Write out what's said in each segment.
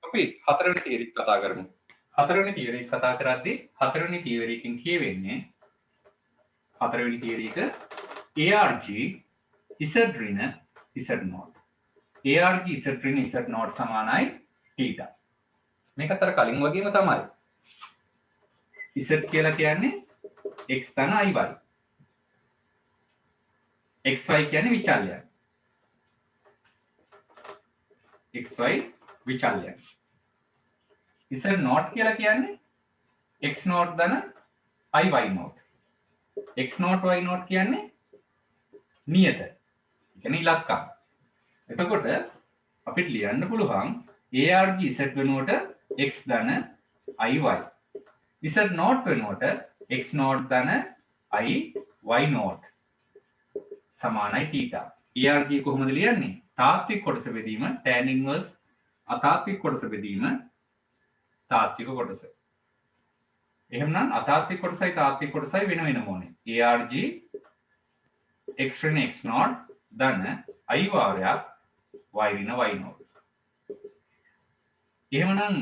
අපි හතරවෙනි තියරි කතා කරමු. හතරවෙනි තියරි කතා කරද්දී හතරවෙනි තියරි එකකින් කියවෙන්නේ හතරවෙනි තියරි එක ARG Z ඍණ Z0. ARG Z ඍණ Z0 සමානයි θ. මේක අතර කලින් වගේම තමයි. Z කියලා කියන්නේ x ධන iy. xy කියන්නේ විචල්‍යය. xy විචල්‍යය. Z0 කියලා කියන්නේ x0 ධන iy0. x0 y0 කියන්නේ නියත. ඒ කියන්නේ ඉලක්කම්. එතකොට අපිට ලියන්න පුළුවන් ARG Z වෙනුවට x ධන iy. Z0 වෙනුවට x0 ධන iy0 සමානයි θ. ARG කොහොමද ලියන්නේ? තාත්වික කොටස බෙදීම tan inverse අතාත්වික කොටස බෙදීම තාත්වික කොටස. එහෙනම් අතාත්වික කොටසයි තාත්වික කොටසයි වෙන වෙනම ඕනේ. ARG x ඍණ x0 ධන i වාරයක් y ඍණ y0. එහෙමනම්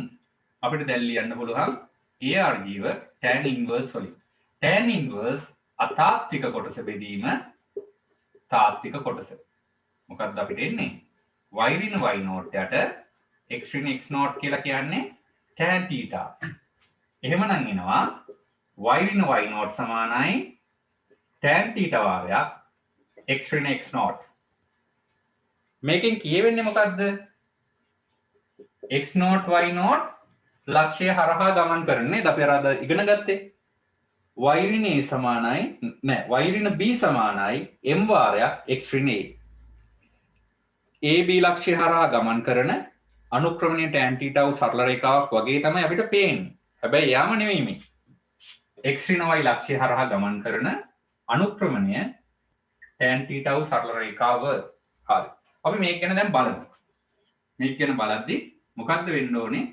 අපිට දැන් ලියන්න පුළුවන් ARG ව tan inverse වලින්. tan inverse අතාත්වික කොටස බෙදීම තාත්වික කොටස. මොකක්ද අපිට එන්නේ? y ඍණ y0 යට x ඍණ x0 කියලා කියන්නේ tan θ. එහෙමනම් එනවා y ඍණ y0 සමානයි tan θ වාරයක් x ඍණ x0. මේකෙන් කියවෙන්නේ මොකද්ද? x0 y0 ලක්ෂය හරහා ගමන් කරන්නේ. අපි අර ඉගෙන ගත්තේ y ඍණ a සමානයි නෑ y ඍණ b සමානයි m වාරයක් x ඍණ a. ab ලක්ෂය හරහා ගමන් කරන අනුක්‍රමණීය tan θ වූ සරල රේඛාවක් වගේ තමයි අපිට පේන්නේ. හැබැයි යාම නෙවෙයි මේ. x ඍණ y ලක්ෂය හරහා ගමන් කරන අනුක්‍රමණීය tan θ වූ සරල රේඛාව. හරි. අපි මේක ගැන දැන් බලමු. මේක ගැන බලද්දී මොකද්ද වෙන්න ඕනේ?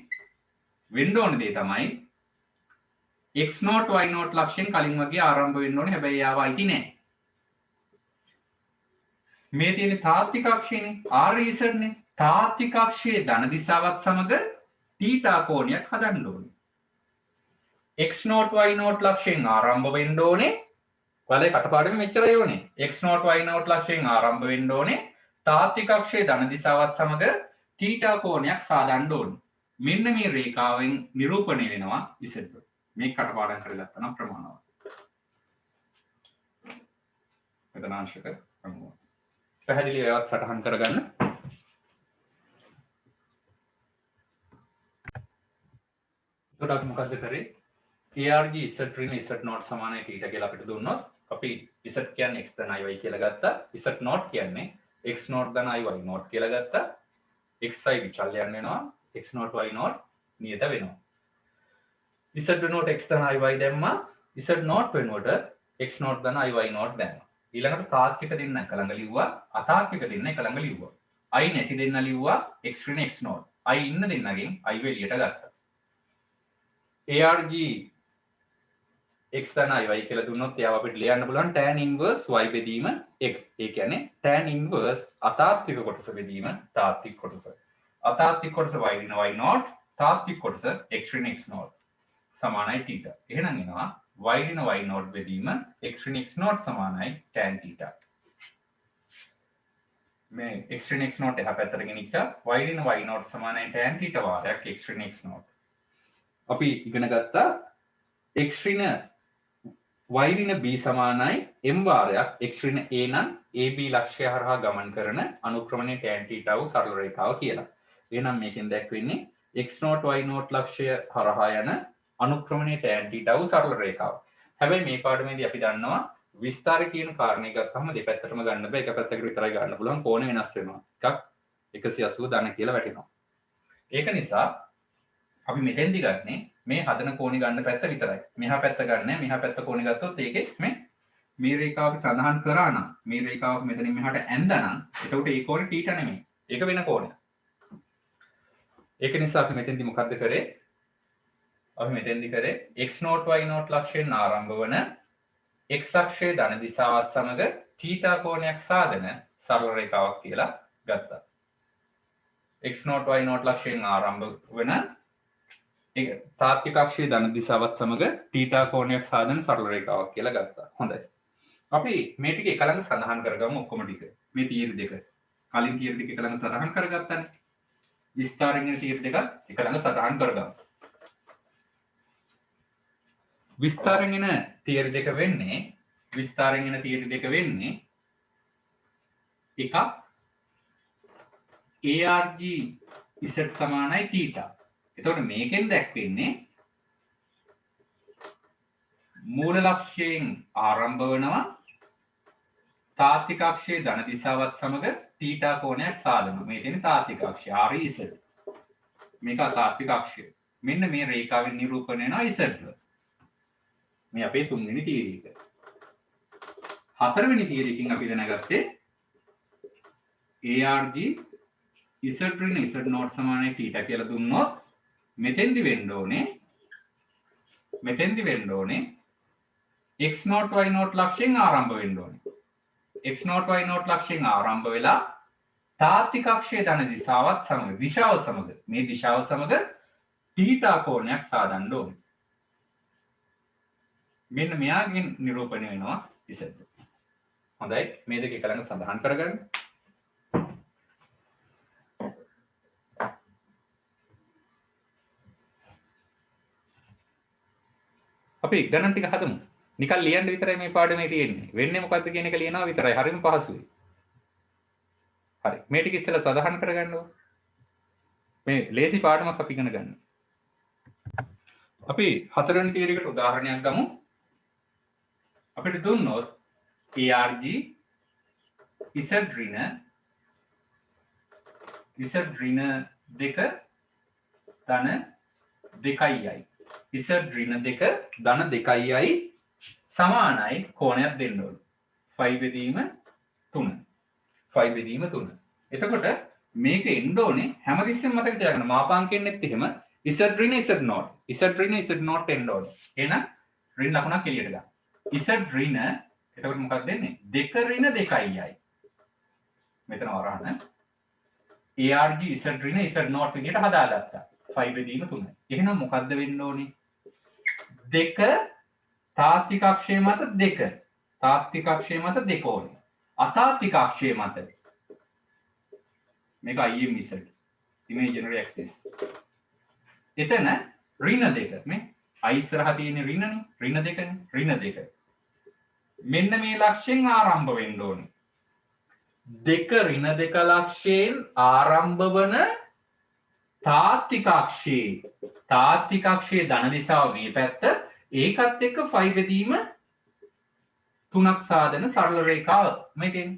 වෙන්න ඕනේ දේ තමයි x0 y0 ලක්ෂයෙන් කලින් වගේ ආරම්භ වෙන්න ඕනේ. හැබැයි යාව අයිති නෑ. මේ තියෙන තාත්වික අක්ෂයනේ RZ නේ. තාත්වික අක්ෂයේ ධන දිශාවත් සමග θ කෝණයක් හදන්න ඕනේ. x0 y0 ලක්ෂයෙන් ආරම්භ වෙන්න ඕනේ. වලේ කටපාඩම මෙච්චරයි ඕනේ. x0 y0 ලක්ෂයෙන් ආරම්භ වෙන්න ඕනේ. තාත්වික අක්ෂයේ ධන දිශාවත් සමග θ කෝණයක් සාදන්න ඕනේ. මෙන්න මේ රේඛාවෙන් නිරූපණය වෙනවා Z. මේක කටපාඩම් කරගත්තා නම් ප්‍රමාණවත්. වේදනාංශක ප්‍රමාණය. පැහැදිලිව ඒවත් සටහන් කරගන්න. එතකොට අපි මොකද්ද කරේ? ARG Z ඍණ Z0 සමානයි θ කියලා අපිට දුන්නොත් අපි Z කියන්නේ x ධන iy කියලා ගත්තා. Z0 කියන්නේ x0 ධන iy0 කියලා ගත්තා. xy විචල්‍යයන් වෙනවා. x0 y0 නියත වෙනවා. Z වෙනුවට x ධන iy දැම්මා. Z0 වෙනුවට x0 ධන iy0 දැම්මා. ඊළඟට තාත්වික දෙන්න එක ළඟ ලිව්වා. අතාත්වික දෙන්න එක ළඟ ලිව්වා. i නැති දෙන්න ලිව්වා x ඍණ x0. i ඉන්න දෙන්නගෙන් i එළියට ගත්තා. ARG x ධන iy කියලා දුන්නොත් එයාව අපිට ලියන්න පුළුවන් tan inverse y බෙදීම x. ඒ කියන්නේ tan inverse අතාත්වික කොටස බෙදීම තාත්වික කොටස. අතාත්වික කොටස y ඍණ y0 තාත්වික කොටස x ඍණ x0 සමානයි θ. එහෙනම් එනවා y ඍණ y0 බෙදීම x ඍණ x0 සමානයි tan θ. මේ x ඍණ x0 එහා පැත්තට ගෙනිච්චා y ඍණ y0 සමානයි tan θ වාරයක් x ඍණ x0. අපි ඉගෙන ගත්තා x ඍණ y ඍණ b සමානයි m වාරයක් x ඍණ a නම් ab ලක්ෂය හරහා ගමන් කරන අනුක්‍රමණීය tan θ වූ සරල රේඛාව කියලා. එහෙනම් මේකෙන් දැක්වෙන්නේ x0 y0 ලක්ෂය හරහා යන අනුක්‍රමණීය tan θ වූ සරල රේඛාව. හැබැයි මේ පාඩමේදී අපි දන්නවා විස්තර කියන කාරණේ ගත්තාම දෙපැත්තටම ගන්න බෑ. එක පැත්තකට විතරයි ගන්න පුළුවන්. කෝණය වෙනස් වෙනවා. එකක් 180 ධන කියලා වැටෙනවා. ඒක නිසා අපි මෙතෙන්දි ගන්නේ මේ හදන කෝණي ගන්න පැත්ත විතරයි. මෙහා පැත්ත ගන්න නැහැ. මෙහා පැත්ත කෝණي ගත්තොත් ඒකේ මේ රේඛාව අපි සඳහන් කරා නම් මේ රේඛාව මෙතනින් මෙහාට ඇඳා නම් එතකොට ඒ කෝණය θ නෙමෙයි. ඒක වෙන කෝණයක්. ඒක නිසා අපි මෙතෙන්දි මොකද්ද කරේ? අපි මෙතෙන්දි කරේ x0 y0 ලක්ෂයෙන් ආරම්භ වන x අක්ෂයේ ධන දිශාවත් සමග θ කෝණයක් සාදන සරල රේඛාවක් කියලා ගත්තා. x0 y0 ලක්ෂයෙන් ආරම්භ වෙන තාත්වික අක්ෂයේ ධන දිශාවත් සමග θ කෝණයක් සාදන සරල රේඛාවක් කියලා ගත්තා. හොඳයි. අපි මේ ටික එක ළඟ සඳහන් කරගමු ඔක්කොම ටික. මේ තියරි දෙක. කලින් තියරි දෙක එක ළඟ සඳහන් කරගත්තානේ. විස්තරයෙන් එන තියරි දෙක එක ළඟ සඳහන් කරගමු. විස්තරයෙන් එන තියරි දෙක වෙන්නේ එකක් ARG z සමානයි θ. එතකොට මේකෙන් දැක්වෙන්නේ මූල ලක්ෂයෙන් ආරම්භ වෙනවා තාත්වික අක්ෂයේ ධන දිශාවත් සමග θ කෝණයක් සාදනවා. මේ තියෙන තාත්වික අක්ෂය RZ. මේක තාත්වික අක්ෂය. මෙන්න මේ රේඛාවෙන් නිරූපණය වෙනවා Z වල. මේ අපේ තුන්වෙනි තියරි එක. හතරවෙනි තියරි එකකින් අපි දැනගත්තේ ARG z ඍණ z0 සමානයි θ කියලා දුන්නොත් මෙතෙන්දි වෙන්න ඕනේ x0 y0 ලක්ෂයෙන් ආරම්භ වෙන්න ඕනේ. x0 y0 ලක්ෂයෙන් ආරම්භ වෙලා තාත්වික අක්ෂයේ ධන දිශාවත් සමග දිශාව සමග θ කෝණයක් සාදන්න ඕනේ. මෙන්න මෙයාගෙන් නිරූපණය වෙනවා Z. හොඳයි මේ දෙක එක ළඟ සඳහන් කරගන්න. අපි ගණන් ටික හදමු. නිකන් ලියන්න විතරයි මේ පාඩමේ තියෙන්නේ. වෙන්නේ මොකද්ද කියන එක ලියනවා විතරයි. හරිම පහසුයි. හරි. මේ ටික ඉස්සෙල්ලා සඳහන් කරගන්නවා. මේ ලේසි පාඩමක් අපි ඉගෙන ගන්න. අපි හතරවෙනි තියරි එකට උදාහරණයක් ගමු. අපිට දුන්නොත් ARG Z ඍණ දෙක ධන 2යි. Z ඍණ දෙක ධන 2යි සමානයි කෝණයක් දෙන්න ඕන. 5 බෙදීම 3. එතකොට මේක එන්න ඕනේ හැමතිස්සෙම මතක තියාගන්න මාපාංකෙන්නෙත් එහෙම Z ඍණ Z0 එන්න ඕනේ. එහෙනම් ඍණ ලකුණක් එළියට ගන්න. Z ඍණ එතකොට මොකක්ද දෙන්නේ? 2 ඍණ 2යි. මෙතන වරහන ARG Z ඍණ Z0 විදිහට හදාගත්තා. 5 බෙදීම 3. එහෙනම් මොකද්ද වෙන්න ඕනේ? 2 තාත්වික අක්ෂය මත 2. තාත්වික අක්ෂය මත 2 ඕනේ. අතාත්වික අක්ෂය මත මේක IMZ imaginary axis. එතන ඍණ 2. මේ I ඉස්සරහා තියෙන ඍණනේ. ඍණ 2. මෙන්න මේ ලක්ෂයෙන් ආරම්භ වෙන්න ඕනේ. 2 ඍණ 2 ලක්ෂයෙන් ආරම්භ වන තාත්වික අක්ෂයේ ධන දිශාව මේ පැත්ත ඒකත් එක්ක 5 බෙදීම 3ක් සාදන සරල රේඛාව මේකෙන්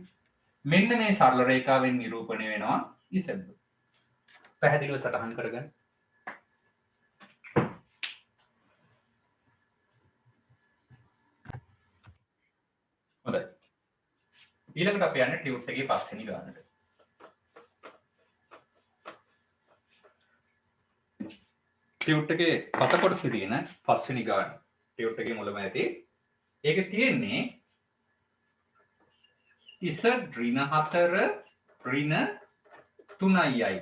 මෙන්න මේ සරල රේඛාවෙන් නිරූපණය වෙනවා Z. පැහැදිලිව සටහන් කරගන්න. හොඳයි. ඊළඟට අපි යන්නේ ටියුට් එකේ පස්වෙනි ගානට. ටියුට් එකේ පත කොටසේ තියෙන පස්වෙනි ගාන. ටියුට් එකේ මුලම ඇති. ඒකේ තියෙන්නේ Z ඍණ 4 ඍණ 3යි.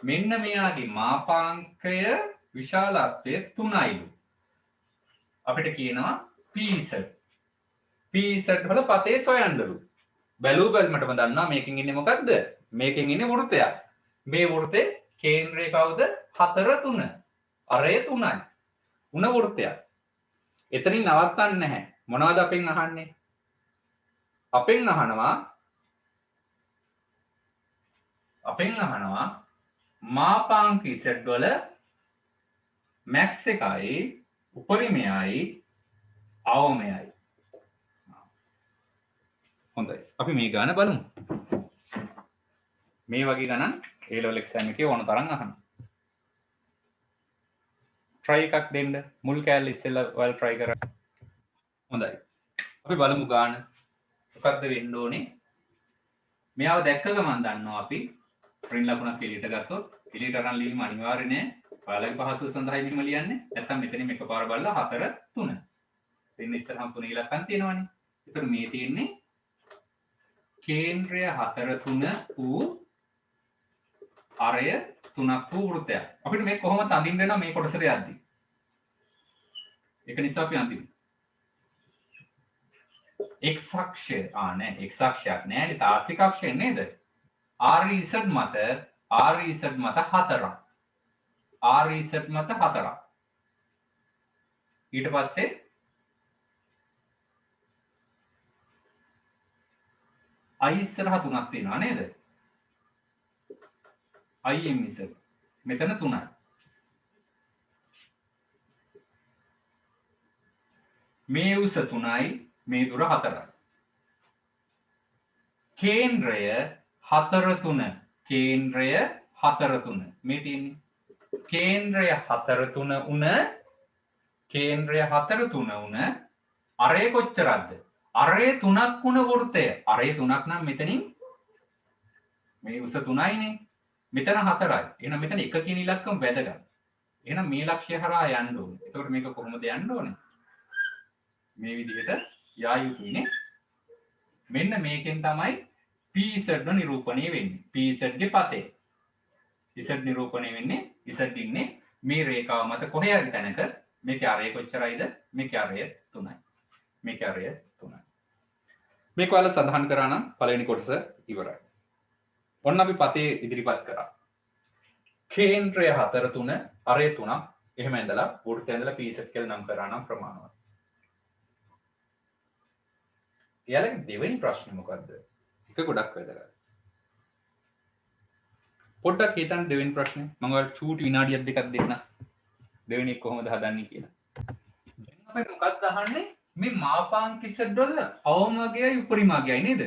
මෙන්න මෙයාගේ මාපාංකය විශාලත්වය 3යිලු. අපිට කියනවා PZ. PZ වල පතේ සොයන්නලු. බැලූ බැලමටම දන්නවා මේකෙන් ඉන්නේ මොකද්ද? මේකෙන් ඉන්නේ වෘත්තයක්. මේ වෘත්තේ කේන්ද්‍රය කවුද? 4 3. අරය 3යි. උණ වෘත්තයක්. එතනින් නවත්තන්නේ නැහැ. මොනවද අපෙන් අහන්නේ? අපෙන් අහනවා මාපාංක Z වල මැක්ස් එකයි උපරිමයයි අවමයයි. හොඳයි. අපි මේ ගාන බලමු. මේ වගේ ගණන් A level exam එකේ ඕන තරම් අහනවා. try එකක් දෙන්න. මුල් කෑල්ල ඉස්සෙල්ලා ඔයාලා try කරන්න. හොඳයි. අපි බලමු ගාන. මොකක්ද වෙන්න ඕනේ? මෙයාව දැක්ක ගමන් දන්නවා අපි ඍණ ලකුණක් එළියට ගත්තොත් එළියට අරන් ලියීම අනිවාර්ය නෑ. ඔයාලගේ පහසුව සඳහායි මෙහෙම ලියන්නේ. නැත්නම් මෙතනින් එකපාර බලලා 4 3. දෙන්න ඉස්සරහම 3 ඉලක්කම් තියෙනවනේ. ඒතර මේ තියෙන්නේ කේන්ද්‍රය 4 3 වූ අරය 3ක් වූ වෘත්තයක්. අපිට මේක කොහොමද අඳින්න වෙනවා මේ කොටසට යද්දි. ඒක නිසා අපි අඳිමු. x අක්ෂය නෑ x අක්ෂයක් නෑනේ තාත්වික අක්ෂය නේද? RZ මත 4ක්. RZ මත 4ක්. ඊට පස්සේ I ඉස්සරහ 3ක් තියෙනවා නේද? IM ඉස්සර. මෙතන 3යි. මේ උස 3යි මේ දුර 4යි. කේන්ද්‍රය 4 3 කේන්ද්‍රය 4 3 මේ තියෙන්නේ. කේන්ද්‍රය 4 3 උන කේන්ද්‍රය 4 3 උන අරය කොච්චරක්ද? අරය 3ක් උන වෘත්තය. අරය 3ක් නම් මෙතනින් මේ උස 3යිනේ. මෙතන 4යි. එහෙනම් මෙතන 1 කියන ඉලක්කම වැදගත්. එහෙනම් මේ ලක්ෂ්‍ය හරහා යන්න ඕනේ. එතකොට මේක කොහොමද යන්න ඕනේ? මේ විදිහට යා යුතුයිනේ. මෙන්න මේකෙන් තමයි PZ නිරූපණය වෙන්නේ. PZ ගේ පතේ. Z නිරූපණය වෙන්නේ Z ඉන්නේ මේ රේඛාව මත කොහේ හරි තැනක. මේකේ අරය කොච්චරයිද? මේකේ අරය 3යි. මේකේ අරය 3යි. මේක ඔයාලා සඳහන් කරා නම් පළවෙනි කොටස ඉවරයි. ඔන්න අපි පතේ ඉදිරිපත් කරා. කේන්ද්‍රය 4 3 අරය 3ක්. එහෙම ඇඳලා වෘත්තය ඇඳලා PZ කියලා නම් කරා නම් ප්‍රමාණවත්. එයාලගේ දෙවෙනි ප්‍රශ්නේ මොකද්ද? ඒක ගොඩක් වැදගත්. පොඩ්ඩක් හිතන්න දෙවෙනි ප්‍රශ්නේ. මම ඔයාලට චූටි විනාඩියක් දෙකක් දෙන්න. දෙවෙනි එක කොහොමද හදන්නේ කියලා. දැන් අපි මොකක්ද අහන්නේ? මේ මාපාංක Z වල අවමගයයි උපරිමගයයි නේද?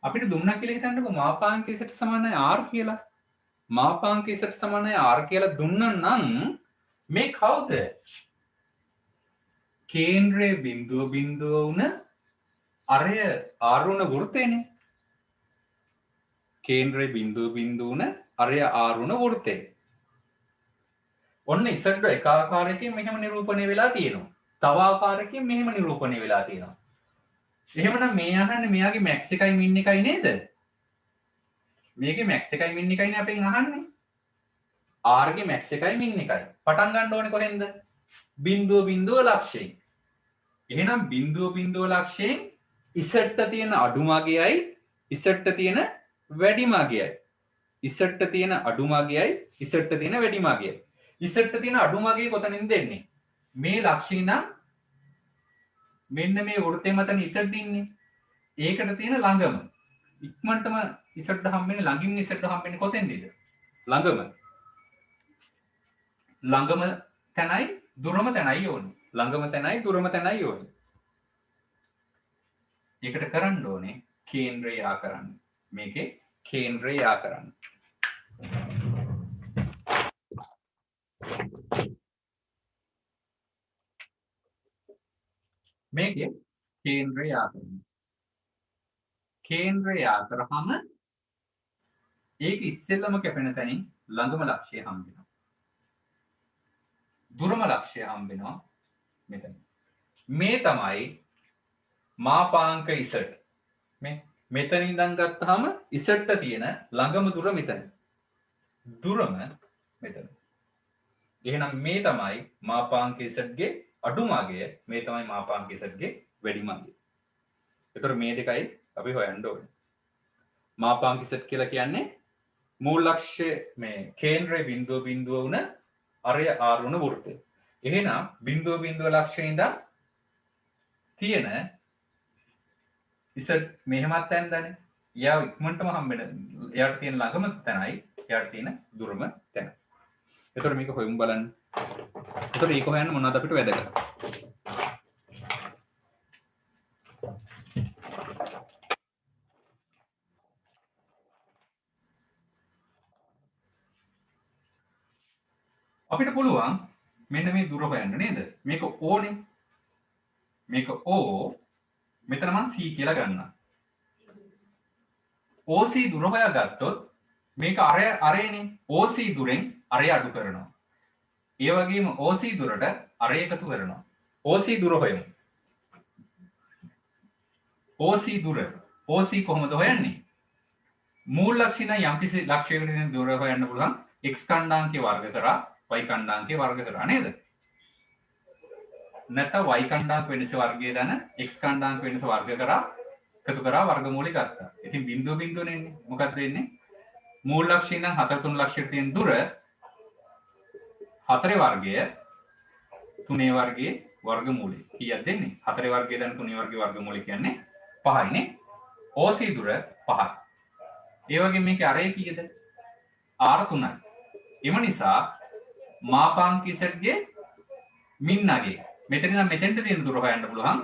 අපිට දුන්නා කියලා හිතන්නකො මාපාංක Z සමානයි R කියලා. මාපාංක Z සමානයි R කියලා දුන්නා නම් මේ කවුද? කේන්ද්‍රයේ බිඳුව උන අරය R උන වෘත්තයනේ. කේන්ද්‍රයේ බිඳුව උන අරය R උන වෘත්තය. ඔන්න Z එක ආකාරයකින් මෙහෙම නිරූපණය වෙලා තියෙනවා. තව ආකාරයකින් මෙහෙම නිරූපණය වෙලා තියෙනවා. එහෙමනම් මේ අහන්නේ මෙයාගේ max එකයි min එකයි නේද? මේකේ max එකයි min එකයිනේ අපෙන් අහන්නේ. R ගේ max එකයි min එකයි. පටන් ගන්න ඕනේ කොහෙන්ද? බිඳුව ලක්ෂයෙන්. එහෙනම් බිඳුව ලක්ෂයෙන් Z තියෙන අඩු මාගයයි Z තියෙන වැඩි මාගයයි. Z තියෙන අඩු මාගයයි Z තියෙන වැඩි මාගයයි. Z තියෙන අඩු මාගය කොතනින්ද එන්නේ? මේ ලක්ෂය නම් මෙන්න මේ වෘත්තය මතනේ Z ඉන්නේ. ඒකට තියෙන ළඟම. ඉක්මනටම Z හම්බෙන්නේ ළඟින් Z හම්බෙන්නේ කොතෙන්ද? ළඟම තැනයි දුරම තැනයි ඕනේ. ළඟම තැනයි දුරම තැනයි ඕනේ. ඒකට කරන්න ඕනේ කේන්ද්‍රය යා කරන්න. මේකේ කේන්ද්‍රය යා කරන්න. මේකේ කේන්ද්‍රය යා කරන්න. කේන්ද්‍රය යා කරාම ඒක ඉස්සෙල්ලම කැපෙන තැනින් ළඟම ලක්ෂය හම්බ වෙනවා. දුරම ලක්ෂය හම්බ වෙනවා මෙතන. මේ තමයි මාපාංක Z. මෙතන ඉඳන් ගත්තාම Z තියෙන ළඟම දුර මෙතන. දුරම මෙතන. එහෙනම් මේ තමයි මාපාංක Z ගේ අඩු මාගය, මේ තමයි මාපාංක Z ගේ වැඩි මාගය. ඒතර මේ දෙකයි අපි හොයන්න ඕනේ. මාපාංක Z කියලා කියන්නේ මූල ලක්ෂ්‍ය මේ කේන්ද්‍රයේ බිඳුව උන අරය R උන වෘත්තය. එහෙනම් බිඳුව ලක්ෂයේ ඉඳන් තියෙන Z මෙහෙමත් ඇන්දනේ. එයා ඉක්මනටම හම්බෙන. එයාට තියෙන ළඟම තැනයි, එයාට තියෙන දුරම තැන. එතකොට මේක හොයමු බලන්න. එතකොට ඒක හොයන්න මොනවද අපිට වැදගත්? අපිට පුළුවන් මෙන්න මේ දුර හොයන්න නේද? මේක O නේ. මේක O. මෙතන මම C කියලා ගන්නවා. OC දුර හොයාගත්තොත් මේක අරයනේ. OC දුරෙන් අරය අඩු කරනවා. ඒ වගේම OC දුරට අරය එකතු කරනවා. OC දුර හොයමු. OC දුර. OC කොහොමද හොයන්නේ? මූල ලක්ෂණ යම්කිසි ලක්ෂයකින් දුර හොයන්න පුළුවන් x කණ්ඩාංකේ වර්ග කරා y කණ්ඩාංකේ වර්ග කරා නේද? නැත්නම් y කණ්ඩාංක වෙනස වර්ගය දන x කණ්ඩාංක වෙනස වර්ග කරා එකතු කරා වර්ගමූලය ගත්තා. ඉතින් බිඳුව බිඳුවනේ එන්නේ. මොකක්ද වෙන්නේ? මූල ලක්ෂණ 4 3 ලක්ෂයට තියෙන දුර 4 වර්ගය 3 වර්ගයේ වර්ගමූලය. කීයද දෙන්නේ? 4 වර්ගය දන 3 වර්ගයේ වර්ගමූලය කියන්නේ 5යිනේ. OC දුර 5යි. ඒ වගේ මේකේ අරේ කීයද? R 3යි. එම නිසා මාපාංක z ගේ මින්නගේ මෙතන නම් මෙතෙන්ට තියෙන දුර හොයන්න පුළුවන්.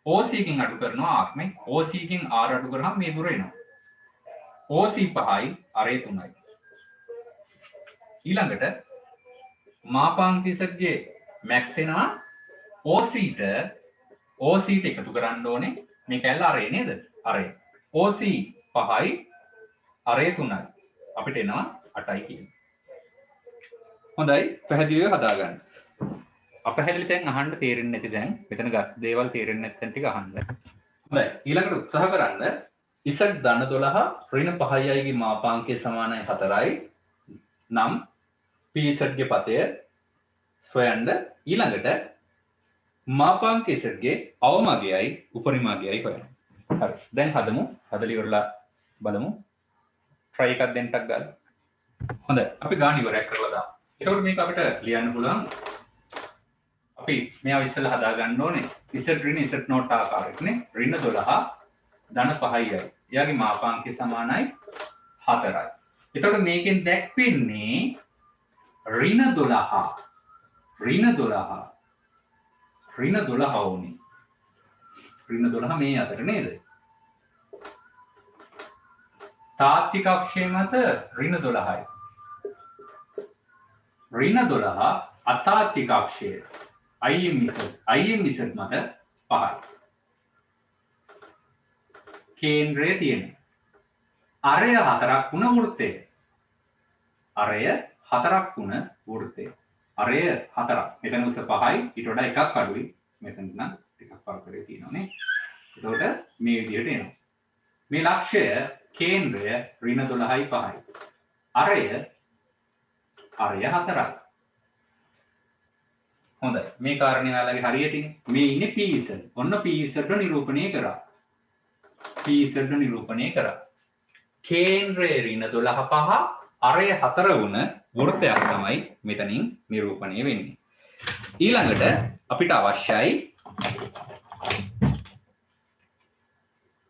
OC කින් අඩු කරනවා R නේ. OC කින් R අඩු කරාම මේ දුර එනවා. OC 5යි අරේ 3යි. ඊළඟට මාපාංක z ගේ max එනවා OC ට එකතු කරන්න ඕනේ. මේ කැල්ල අරේ නේද? අරේ. OC 5යි අරේ 3යි. අපිට එනවා 8යි කියන්නේ. හොඳයි පැහැදිලිව හදාගන්න. අපහැදිලි තැන් අහන්න තේරෙන්නේ නැති දැන් මෙතන ගත් දේවල් තේරෙන්නේ නැත්නම් ටික අහන්න. හොඳයි ඊළඟට උත්සාහ කරන්න z ධන 12 ඍණ 5යි ගේ මාපාංකයේ සමානයි 4යි නම් pz ගේ පතය සොයන්න. ඊළඟට මාපාංක z ගේ අවමගයයි උපරිමගයයි හොයන්න. හරි දැන් හදමු. හදලා ඉවරලා බලමු. try එකක් දෙන්නක් ගන්න. හොඳයි අපි ගාන ඉවරයක් කරලා දාමු. එතකොට මේක අපිට ලියන්න පුළුවන්. අපි මේවා ඉස්සෙල්ලා හදා ගන්න ඕනේ. z ඍණ z not ආකාරයකනේ. ඍණ 12 ධන 5යි. එයාගේ මාපාංකය සමානයි 4යි. එතකොට මේකෙන් දැක්වෙන්නේ ඍණ 12 ඕනේ. ඍණ 12 මේ අතර නේද? තාත්වික අක්ෂය මත ඍණ 12යි. ඍණ 12 අතාත්වික අක්ෂය IMZ මත 5යි. කේන්ද්‍රය තියෙනවා. අරය 4ක් වුණ වෘත්තය. අරය 4ක් වුණ වෘත්තය. අරය 4ක්. මෙතන උස 5යි ඊට වඩා එකක් අඩුයි. මෙතන නම් ටිකක් පරතරේ තියෙනවානේ. එතකොට මේ විදිහට එනවා. මේ ලක්ෂය කේන්ද්‍රය ඍණ 12යි 5යි. අරය 4යි. හොඳයි මේ කාරණේ ඔයාලගේ හරියටිනේ. මේ ඉන්නේ PZ. ඔන්න PZ නිරූපණය කරා. කේන්ද්‍රය ඍණ 12 5 අරය 4 වුණ වෘත්තයක් තමයි මෙතනින් නිරූපණය වෙන්නේ. ඊළඟට අපිට අවශ්‍යයි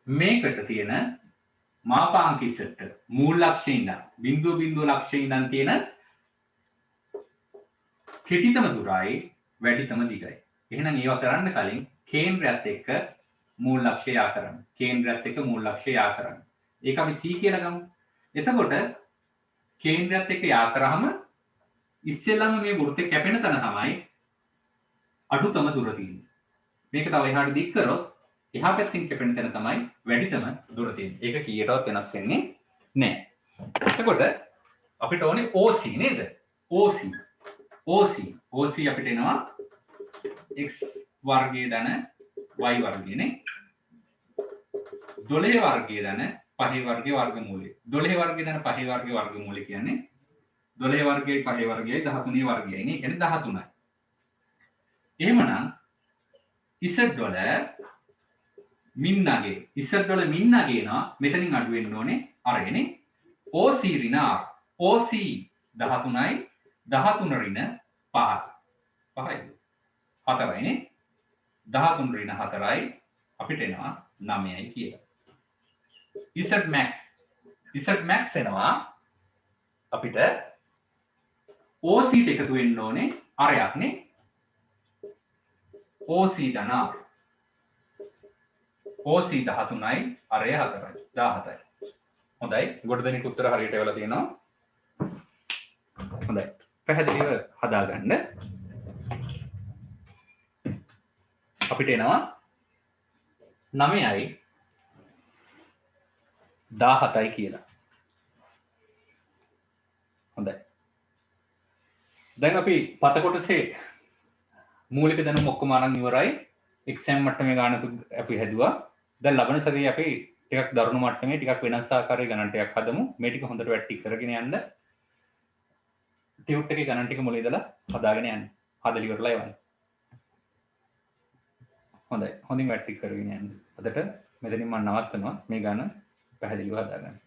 මේකට තියෙන මාපාංක z මූල ලක්ෂය ඉඳන් බිඳුව ලක්ෂය ඉඳන් තියෙන කෙටිතම දුරයි වැඩිතම දිගයි. එහෙනම් ඒවා කරන්න කලින් කේන්ද්‍රයත් එක්ක මූල ලක්ෂය යා කරන්න. ඒක අපි C කියලා ගමු. එතකොට කේන්ද්‍රයත් එක්ක යා කරාම ඉස්සෙල්ලාම මේ වෘත්තේ කැපෙන තැන තමයි අඩුතම දුර තියෙන්නේ. මේක තව එහාට දික් කරොත් එහා පැත්තෙන් කැපෙන තැන තමයි වැඩිතම දුර තියෙන්නේ. ඒක කීයටවත් වෙනස් වෙන්නේ නැහැ. එතකොට අපිට ඕනේ OC නේද? OC අපිට එනවා x වර්ගයේ ධන y වර්ගයනේ. 12 වර්ගයේ ධන 5 වර්ගයේ වර්ගමූලය. 12 වර්ගයේ ධන 5 වර්ගයේ වර්ගමූලය කියන්නේ 12 වර්ගයයි 5 වර්ගයයි 13 වර්ගයයි නේ. කියන්නේ 13යි. එහෙමනම් z වල මින්නගේ නවා මෙතනින් අඩු වෙන්න ඕනේ අරගෙන OC ඍණ R. OC 13යි 13 ඍණ 5යි 4යිනේ. 13 ඍණ 4යි අපිට එනවා 9යි කියලා. Z max එනවා අපිට OC ට එකතු වෙන්න ඕනේ අරයක් නේ. OC ධන R. OC 13යි අරය 4යි 17යි. හොඳයි ගොඩ දෙනෙක් උත්තර හරියට එවලා තියෙනවා. හොඳයි පැහැදිලිව හදාගන්න. අපිට එනවා 9යි 17යි කියලා. හොඳයි දැන් අපි පත කොටසේ මූලික දැනුම ඔක්කොම අරන් ඉවරයි. එක්සෑම් මට්ටමේ ගානක අපි හැදුවා. දැන් ලබන සතියේ අපි ටිකක් දරුණු මට්ටමේ ටිකක් වෙනස් ආකාරයේ ගණන් ටිකක් හදමු. මේ ටික හොඳට වැටි කරගෙන යන්න. ටියුට් එකේ ගණන් ටික මුල ඉඳලා හදාගෙන යන්න. හදලා ඉවරලා එවන්න. හොඳයි. හොඳින් වැටි කරගෙන යන්න. අදට මෙතනින් මම නවත්තනවා. මේ ගණන් පැහැදිලිව හදාගන්න.